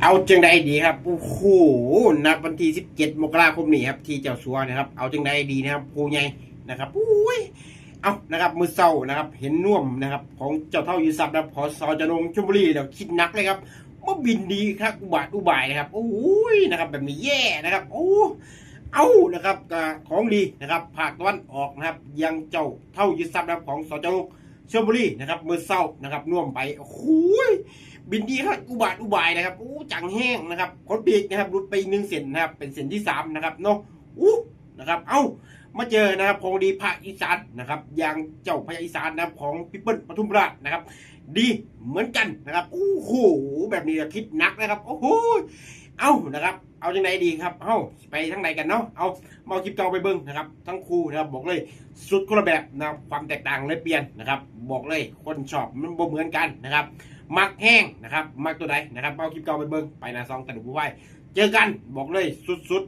เอาจังใดดีครับโอ้โหนัดวันที่17 มกราคมนี้ครับที่เจ้าสัวนะครับเอาจังใดดีนะครับผู้ใหญ่นะครับอุ้ยเอานะครับมือเศร้านะครับเห็นน่วมนะครับของเจ้าเท่ายูซับนะครับพอสจนงชลบุรีแล้วคิดนักเลยครับว่าบินดีครับอุบายนะครับโอ้ยนะครับแบบนี้แย่นะครับโอ้เอานะครับของดีนะครับภาคตะวันออกนะครับยังเจ้าเท่ายูซับนะครับของสจนงชลบุรีนะครับมือเศร้านะครับน่วมไปโอ้โหบินดีครับอุบายนะครับอู้จังแห้งนะครับคนปีกนะครับรุดไป1 เซนนะครับเป็นเซนที่3นะครับเนาะอู้นะครับเอามาเจอนะครับของดีภาคอีสานนะครับอย่างเจ้าพญาอีสานนะครับของพิเปิลปทุมราชนะครับดีเหมือนกันนะครับโอ้โหแบบนี้คิดหนักนะครับโอ้โหเอานะครับเอาจังไหนดีครับเอาไปทั้งไหนกันเนาะเอามาคลิปเก่าไปเบิ้งนะครับทั้งคู่นะครับบอกเลยสุดคนละแบบนะครับความแตกต่างเลยเปลี่ยนนะครับบอกเลยคนชอบมันบ่เหมือนกันนะครับมักแห้งนะครับมักตัวใดนะครับเอาคลิปเก่าไปเบิ้งไปนะซองตัดหูไว้เจอกันบอกเลยสุด